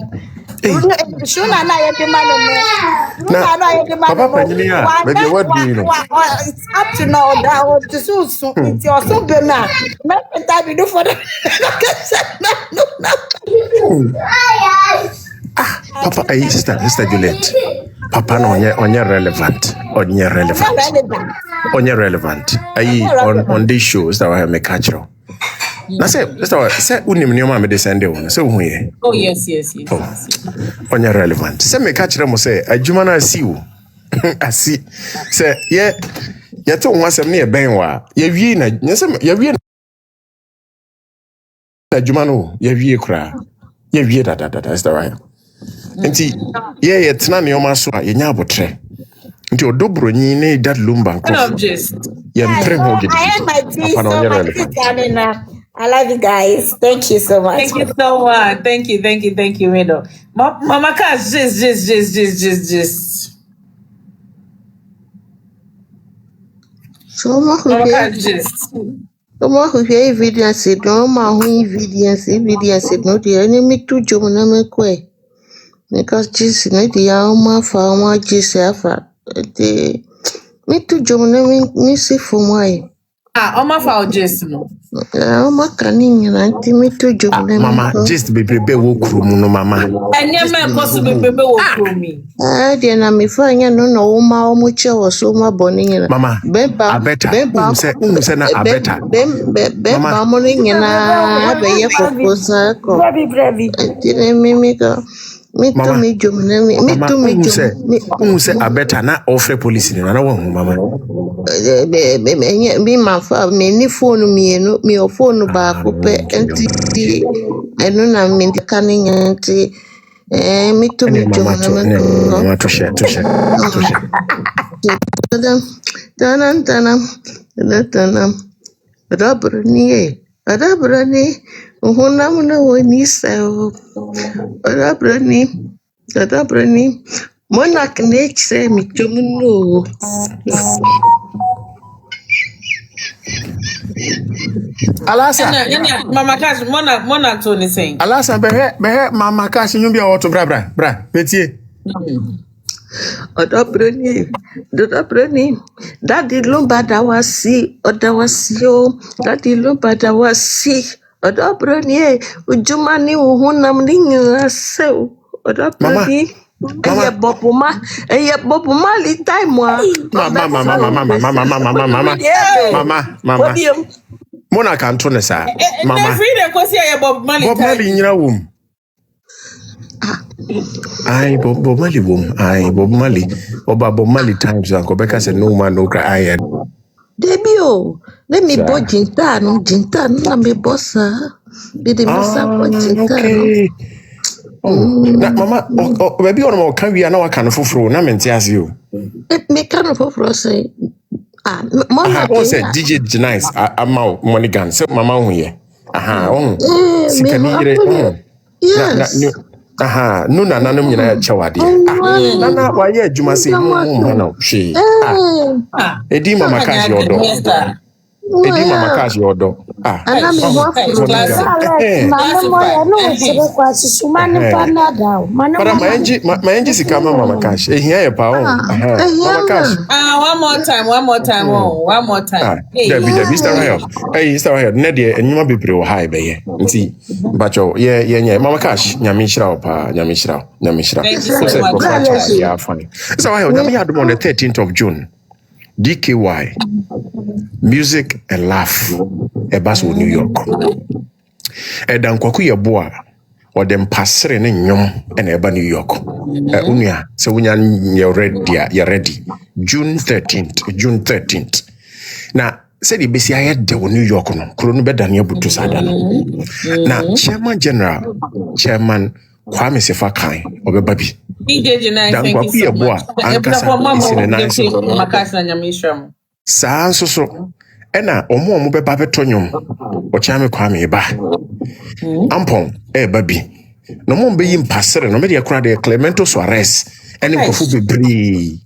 Shuna na ye demand no. Papa Paninia, maybe what do you know? It's up to now that to soon it's your subio na. Make time do for them. Papa, sister Juliet. Papa no onye relevant. On these shows that I make catch you. Now say unim nyoma me de send one. So who ye? Oh yes. onye relevant. Se me ka kire mo se adwuma na asi wo. Asi se ye to ho asem na ye ben wa. Ye wie na nyese ye wie na adwuma no ye wie kra. Ye wie da is that right? Enti ye tena ne yoma so a ye nya abotre. Nti odobronyi ne that lumba nko. Ye mpre ho gidi. I had my tea, so my tea coming now. I love you guys. Thank you so much. Thank you so much. Thank you, Widow. Mama Cash, just. So Mama Cash, just. Mama who hear evidence, no ma who evidence, no the enemy to Jomana McQuay. Because just no the alma for my Gisafa. The me to Jomana missy for my. Oma for just no. Oma canning and me to Jomana. Mama, just be prepared wo krumu no mama. And your man possibly be wo krumi. Then I'm if I no ma mucha or so my bonning. Mama, Bemba, say na abeta. Bemba morning and I be a proposal. Didn't mimica. Me to me, Jumana, me to me, who say abeta na offer police in another one, mama. Be my father, me phone me, no me or phone back, and I don't know, mean the canning and me to me, Mama to share. Tanam, Adabrani, Honamuna, when he said, Adabrani, Monarch nature, me to know. Alasa, Mama Cash, Monarch Tony saying. Alasa, behe, Mama Cash, you be out to bra, Betty. Adabrani, Daddy Lombada was see, Odawasio, Daddy Lombada was see, Adabrani, Ujumani, Hunam, so, Adabrani. Eye Bopuma li time wa. Mama. Mona kan to ne sa. Mama. Bob Marley nyira wom. Ai Bob Marley wom. Ai Bob Marley. Oba Bob Marley times anko beka se no man no cry ai. Debio, let me bo jinta no na me bossa. Be the bossa bo jinta. Na mama baby on mo kan wi na wa kan foforo na mente ase yo. Me kan foforo say mama o say DJ Nice amao money gun say mama hu ye. Sika ni yire. Yes. No na nanom nyina ya chawade. Na wa ye adwuma say mo na hwe. Edi mama cash yodo. Edi mama cash yodo. Ana me ho afro. Mama moya no sere kwa susuma ne panada. Para maenji sika mama cash. Ehia ye pa mama cash. One more time. Debbie Mr. Rahel. Hey Mr. Rahel, na de enyuma bebre wo hai be ye. Nti bacho ye mama cash nyame hira pa nyame hira. Yeah, funny. So Rahel, nyame adom on the 13th of June. DKY Music and Laugh Ebaso New York. Edan kwaku ye boa or dem passere ne nyom and eba New York. Unia so unya you're ready. June 13th. Na said the besi ayed de New York no krono beda ne abutu sada no. Na chairman Kwame Sefakan obebabi. Thank you so much. Saa so ena omo beba beto nyom ochame Kwame ba ampon babi no mo be yim pasere no me de kura de Clemento Suarez ene kofu bebre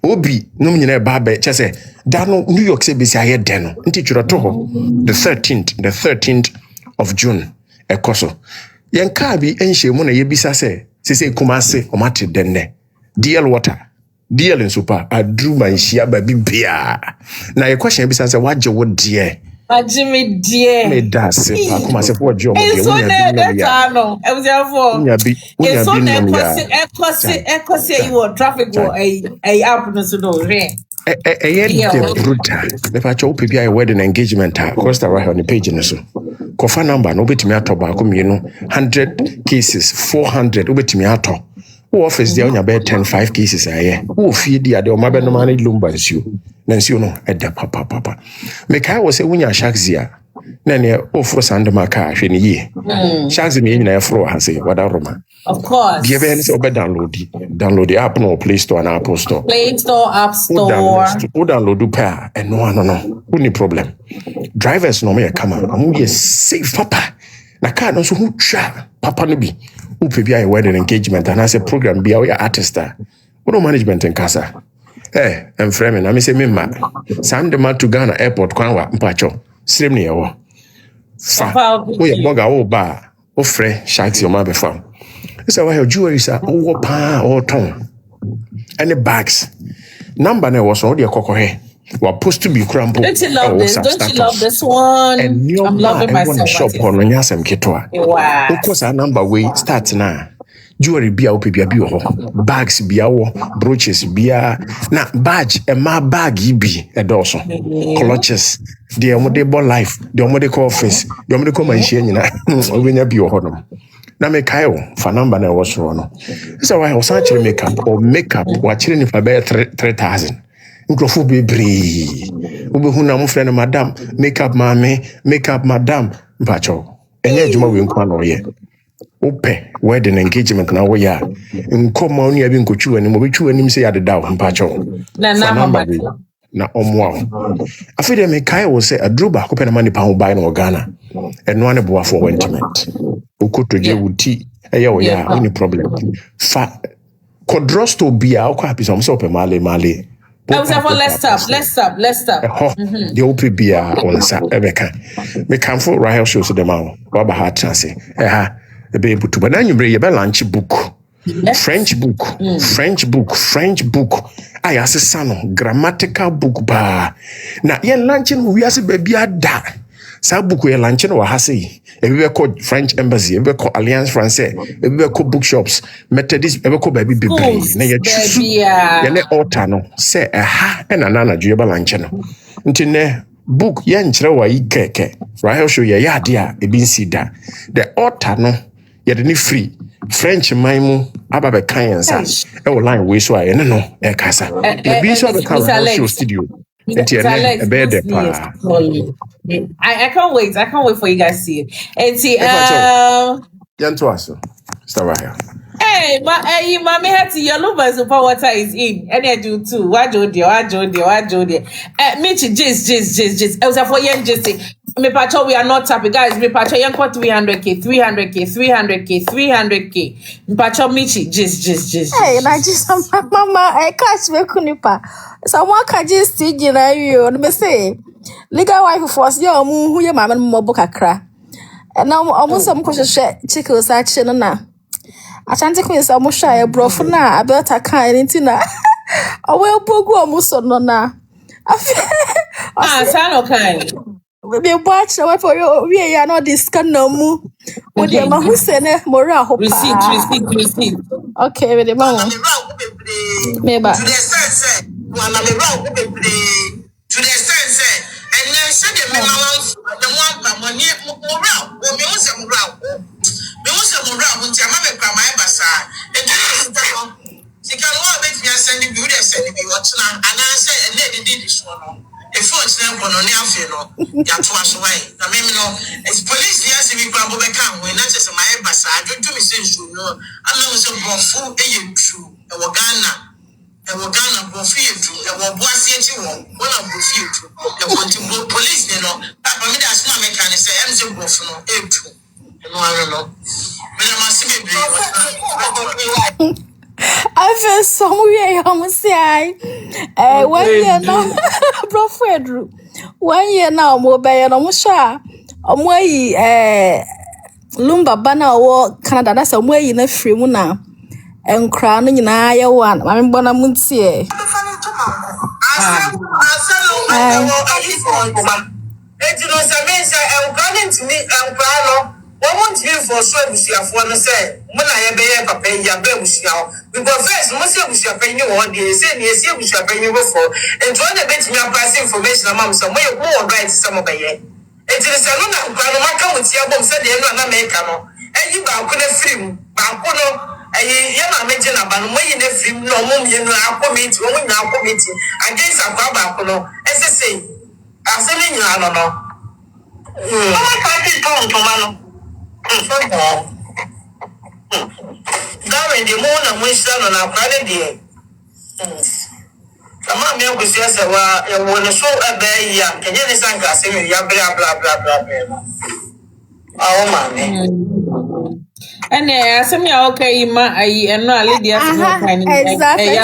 obi no nyina ba be chese da no New York se besi ayede no nti twiro to ho the 13th of June ekoso yen ka bi enhye mu na yebisa se kumase o mate denne DL water DL super adru manhia ba bibia na ye question bisa se waje wo de Ajimi die me da se pa kumase fo je o de so na data no e was there for ekosi you traffic go app no so no re the brutal me fa cho opi bia wedding engagement Costa right on the page no so kofa number no betimi ato ba ko mienu 100 cases 400 obetimi ato Wo office there onya be 10 cases aye. Wo fie dia de o ma be no man lumba nsuo. Na nsuo no eda papa. Me kai wo se wonya shaxia. Na ne ofro sandema ka hwe ne ye. Shaxi me nyina efro ha se wada roma. Of course. Be be se obe download the app no Play Store and Apple Store. Play Store, App Store. Who download pa and no. Who need problem. Drivers no me come am ye safe papa. Na car no so who twa papa no bi. Who be a wedding engagement and as a program be a artist. What management in casa. I'm framing. I say me ma. Sam the man to Ghana airport kwanwa mpacho. Same ne yawo. Fa. We boga o ba. O frɛ sharks your ma be fam. So why your jewelry is all pa or ton. Any bags. Number ne was on the kokohe. We're supposed to be crumpled. Don't you love this? Don't you love this one? And I'm loving myself. Shop on Yasam Ketwa. Wow. Of course, our number way starts now. Jewelry be out baby bags be out brooches be na badge and my bag be a dozen clutches the omodebo life the omodeko office the omodeko mansion na be your na me kayo for number na was wrong so I was actually makeup watching if I bear 3,000 Microphone be bree ube na mo friend madam makeup madam mpacho enye juma we nkwa no ye ope wedding engagement na wo ya nkoma onu abi nkochu ani mo betchu ani se ya deda wo mpacho na mama na omwa afide me kai wo se adruba ko pe na mani pa ho bai na Ghana eno ane boa for intimate ukotoje wuti eye wo ya any problem fa kodrosto bia o kwa pisa mo se ope male let's stop. The OPBA on sa ebeka. Me can for Rahel shows them out. Baba hat chance. Be able to but then you bring your lunch book. French book. I as a son grammatical book ba. Na ye luncheon we as baby da. Sa book we luncheon or hasi. Everywhere called French embassy, everywhere called Alliance Française, everywhere called bookshops, Methodist, everywhere called baby. Na ye chusu. Ye ne altar no. Say ha and anana juyeba luncheon. Ntine book ye nchire wa yi keke. Rahel show ye ya dia e bin sida. The altar no ye de ni free. French maimu ababe kanyansa. E wo line we so aye no e kasa. E bi so abe kan show studio. I can't wait for you guys to see it. And see, start right here. Hey, mommy had to yellow my super water is in. And I do too. What do you? Mitch, just. I was a 4 year just say, me patrol, we are not happy, guys. Me patrol, young 300k. Me patrol, Mitch, just. Hey, I just, mama, I catch me kunipa. Someone can just see you, and me say, legal wife force your moon, who your mamma moboka cra. And now almost some question chickles action na. I can't take me some shy broth na, I bet I can't into na. I will pogo almost on na. Sound okay. We watch the for you. We are not this kind of move. With your mom who send a moral. Receipt. Okay, with the mom. Maybe. To the sense, and then said the one money moral, or me was a moral. Me was a moral, which I have a my basa, and she can all make me sending you watching, and I said, and they did this one. If it's not one on your funeral, you have to wash away. I mean, it's police, yes, if you grab over come when that's just my basa. I don't do me sense, you know. I know it's a full true, a Wagana. And we're gonna go to and we're bossy one of the few to the police, you know. Papa, me that's not making say, I'm so boss, no, true. I don't know. But I must be I feel somewhere, I must say, 1 year now, Bro Frederick. 1 year now, mobile, and almost sure. Lumba Banner or Canada, that's a way in a free now. And crowning in I one. I'm Bona Muncie. What won't you for service you have one say? When I have a pay your bills now, because first, most of you are paying you all day, saying yes, you are paying you before, and trying to bet me a price information among some way more right some of it. It is a little grandma come with your bomb said the American, and you are going to film. Bakono, I mention about when you film no mum, you know, our committee, when we now committee against a Bakono, as I say, I'm saying, you don't know. Darren, the moon and winston on our planet day. Sama mi ko sia se wa e wo ne so e be ya kenye ne sanka se mi ya bla bla bla bla bla. Oh man. Asem ya okay ma ayi eno ale dia se ho kan exactly.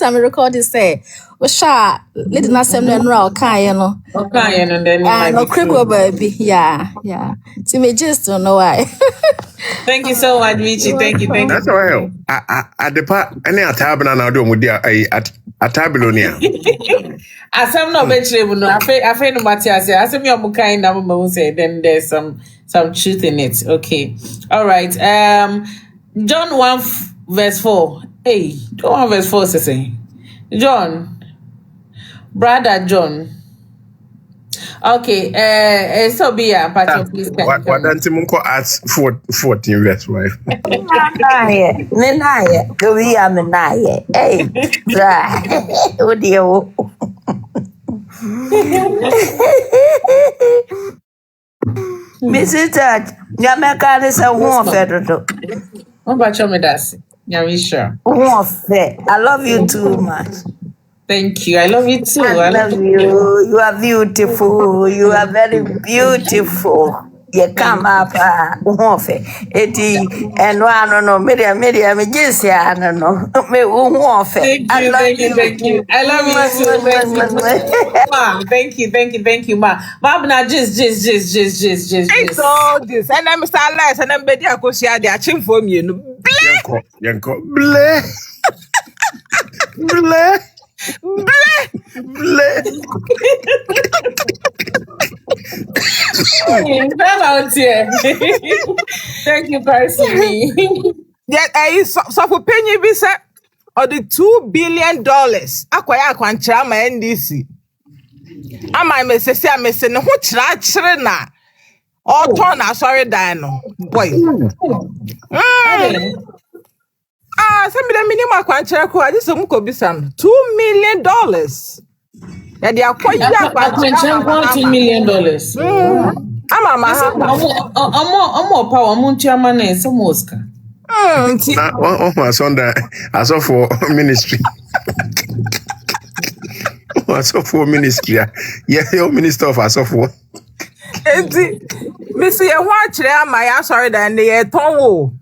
I'm recording say Osha lady na sem no okay no. Okay no then no crego baby. Yeah. See me just don't know why. Thank you so much, Michi. Thank you. That's all. At the part, any atabana now do with at Atabilonia. Asem no betre no afa no Matthias. Asem ya mu kan na mo say then there's some truth in it. Okay. All right. John 1 verse 4. Hey, John 1 verse 4 says John. Brother John. Okay, so be a part of this. What don't you at 14 verse 5? Menaye, go we am menaye. Hey, oh dear. Mrs. Touch, Yamaka is a warm federal. What about your medasi? Sure. I love you too much. Thank you. I love you too. I love you. You are beautiful. You are very beautiful. You come up, eti and one no media me just I don't know. Me Thank you. I love you too. Thank you, ma. Ma na just. It's all this. And I'm Mr. Lies and I'm Betty Akosia, the achieve for me. Yanko. Bleh. Thank you, personally. Yeah, so for penny visa or the $2 billion. Akwaya kwanchira ma NDC. Ama mesese amese ne ho chira na. All turn sorry dino. Boy. Some of the minimum kwanchira ko adi so muko bisam $2 million. Yeah, they are quite $2 million. I'm power chairman and some Oscar. I saw for ministry. I saw for ministry. Yeah, your minister of Asofo. Missy, watch there, my sorry, then they are tongue.